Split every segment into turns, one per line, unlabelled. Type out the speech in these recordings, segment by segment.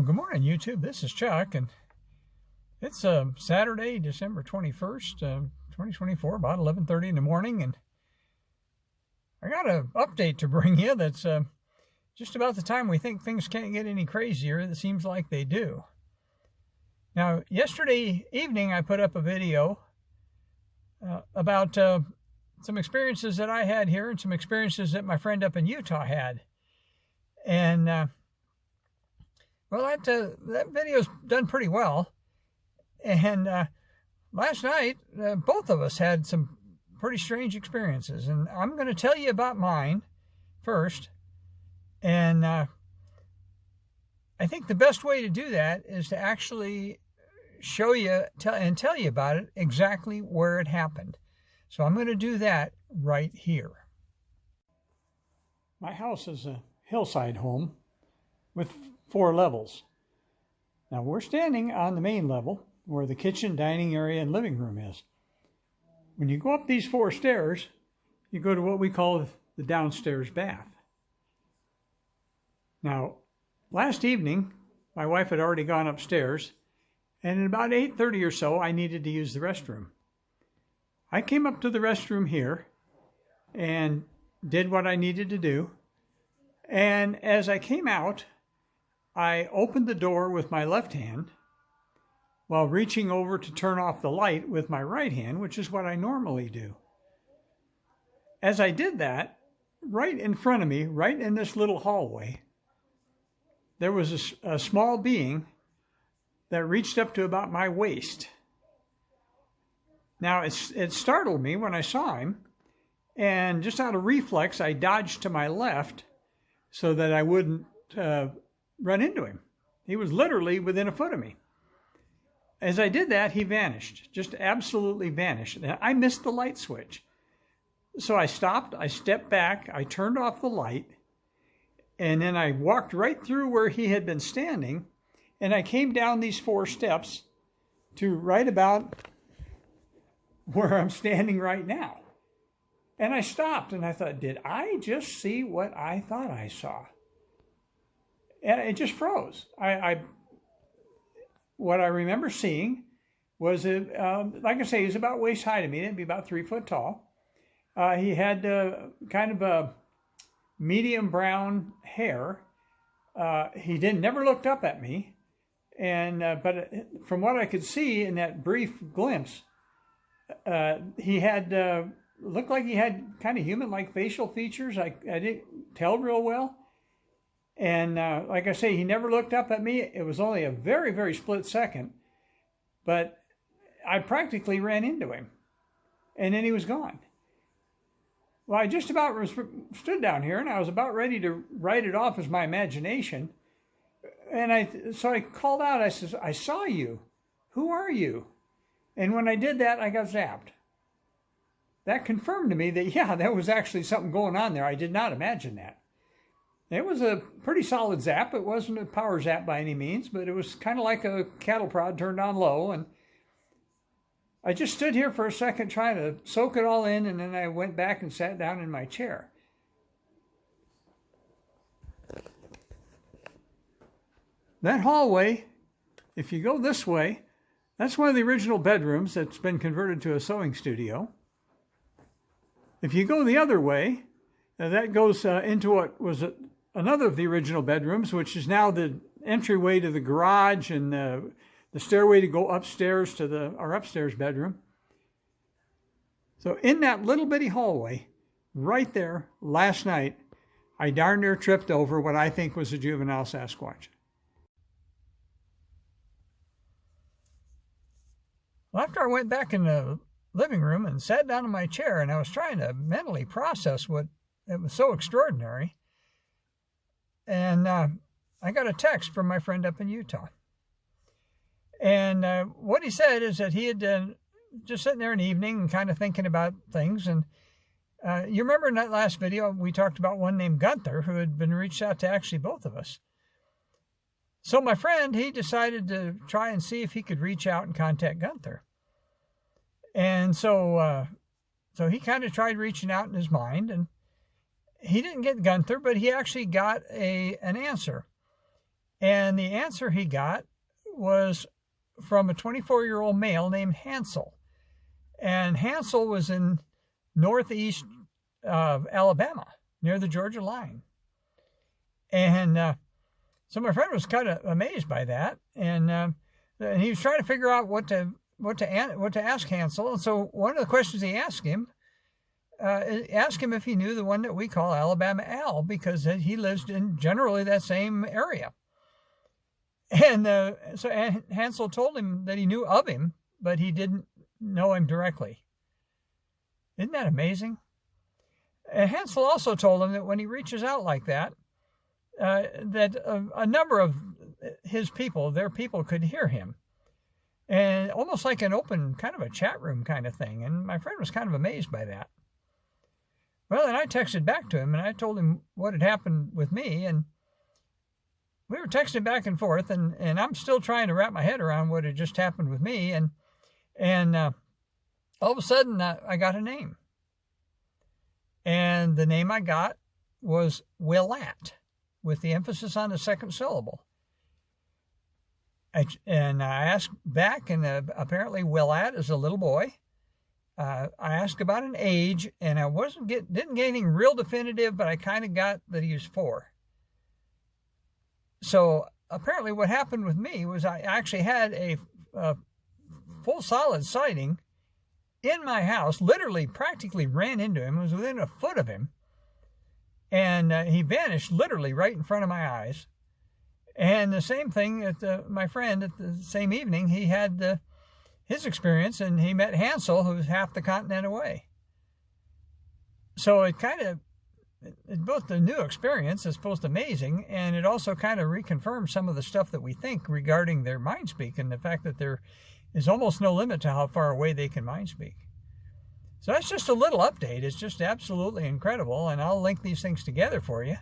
Well, good morning, YouTube. This is Chuck, and it's Saturday, December 21st, 2024, about 11:30 in the morning, and I got an update to bring you that's just about the time we think things can't get any crazier. It seems like they do. Now, yesterday evening, I put up a video about some experiences that I had here and some experiences that my friend up in Utah had. And well, that video's done pretty well. And last night, both of us had some pretty strange experiences. And I'm going to tell you about mine first. And I think the best way to do that is to actually show you and tell you about it exactly where it happened. So I'm going to do that right here. My house is a hillside home with 4 levels. Now we're standing on the main level where the kitchen, dining area, and living room is. When you go up these 4 stairs, you go to what we call the downstairs bath. Now, last evening, my wife had already gone upstairs, and at about 8:30 or so, I needed to use the restroom. I came up to the restroom here and did what I needed to do. And as I came out, I opened the door with my left hand while reaching over to turn off the light with my right hand, which is what I normally do. As I did that, right in front of me, right in this little hallway, there was a small being that reached up to about my waist. Now, it startled me when I saw him, and just out of reflex, I dodged to my left so that I wouldn't run into him. He was literally within a foot of me. As I did that, he vanished, just absolutely vanished. I missed the light switch. So I stopped, I stepped back, I turned off the light, and then I walked right through where he had been standing, and I came down these 4 steps to right about where I'm standing right now. And I stopped and I thought, did I just see what I thought I saw? And it just froze. What I remember seeing was, like I say, he was about waist high to me. It'd be about 3 foot tall. He had kind of a medium brown hair. He never looked up at me. And but from what I could see in that brief glimpse, he had looked like he had kind of human-like facial features. I didn't tell real well. And like I say, he never looked up at me. It was only a very, very split second, but I practically ran into him, and then he was gone. Well, I just about stood down here, and I was about ready to write it off as my imagination. And so I called out, I said, I saw you. Who are you? And when I did that, I got zapped. That confirmed to me that, yeah, there was actually something going on there. I did not imagine that. It was a pretty solid zap. It wasn't a power zap by any means, but it was kind of like a cattle prod turned on low. And I just stood here for a second trying to soak it all in, and then I went back and sat down in my chair. That hallway, if you go this way, that's one of the original bedrooms that's been converted to a sewing studio. If you go the other way, that goes into what was another of the original bedrooms, which is now the entryway to the garage and the stairway to go upstairs to our upstairs bedroom. So in that little bitty hallway, right there, last night, I darn near tripped over what I think was a juvenile Sasquatch. Well, after I went back in the living room and sat down in my chair, and I was trying to mentally process what it was so extraordinary, and I got a text from my friend up in Utah. And what he said is that he had just sitting there in the evening and kind of thinking about things. And you remember in that last video, we talked about one named Gunther who had been reached out to actually both of us. So my friend, he decided to try and see if he could reach out and contact Gunther. And so he kind of tried reaching out in his mind, and he didn't get Gunther, but he actually got an answer. And the answer he got was from a 24-year-old male named Hansel. And Hansel was in northeast Alabama, near the Georgia line. And so my friend was kind of amazed by that, and he was trying to figure out what to ask Hansel. And so one of the questions he asked him if he knew the one that we call Alabama Al, because he lives in generally that same area. And so Hansel told him that he knew of him, but he didn't know him directly. Isn't that amazing? And Hansel also told him that when he reaches out like that, that a number of their people could hear him. And almost like an open kind of a chat room kind of thing. And my friend was kind of amazed by that. Well, then I texted back to him and I told him what had happened with me. And we were texting back and forth, and I'm still trying to wrap my head around what had just happened with me. And all of a sudden I got a name. And the name I got was Willat, with the emphasis on the second syllable. And I asked back, and apparently Willat is a little boy. I asked about an age, and I didn't get anything real definitive, but I kind of got that he was 4. So apparently what happened with me was I actually had a full solid sighting in my house, literally practically ran into him. It was within a foot of him. And he vanished literally right in front of my eyes. And the same thing at my friend at the same evening, he had his experience, and he met Hansel, who's half the continent away. So it kind of, both the new experience is both amazing, and it also kind of reconfirms some of the stuff that we think regarding their mind speak, and the fact that there is almost no limit to how far away they can mind speak. So that's just a little update. It's just absolutely incredible, and I'll link these things together for you.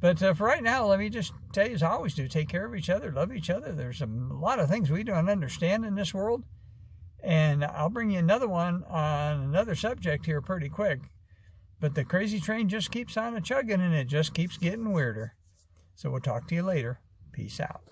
But for right now, let me just tell you, as I always do, take care of each other, love each other. There's a lot of things we don't understand in this world, and I'll bring you another one on another subject here pretty quick. But the crazy train just keeps on a-chugging, and it just keeps getting weirder. So we'll talk to you later. Peace out.